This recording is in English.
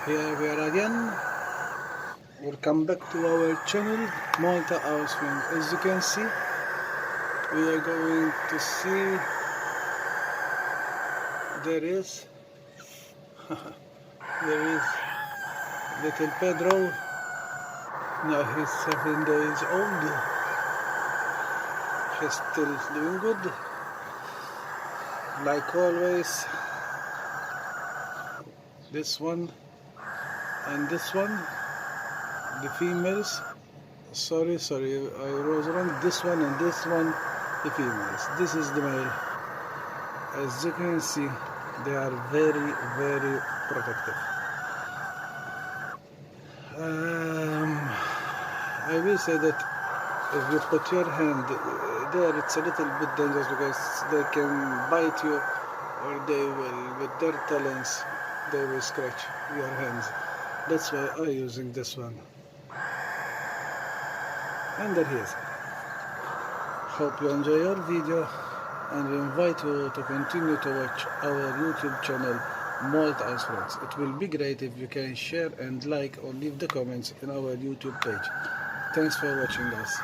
Here we are again. Welcome back to our channel, Malta House Friend. As you can see, we are going to see there is little Pedro. Now he's 7 days old. He's still doing good. Like always, this one and this one, the females. Sorry, I was wrong. This one and this one, the females. This is the male. As you can see, they are very, very protective. I will say that if you put your hand there, it's a little bit dangerous because they can bite you, or they will, with their talons, they will scratch your hands. That's why I'm using this one. And there he is. Hope you enjoy your video, and we invite you to continue to watch our YouTube channel, Malta House Friends. It will be great if you can share and like or leave the comments in our YouTube page. Thanks for watching us.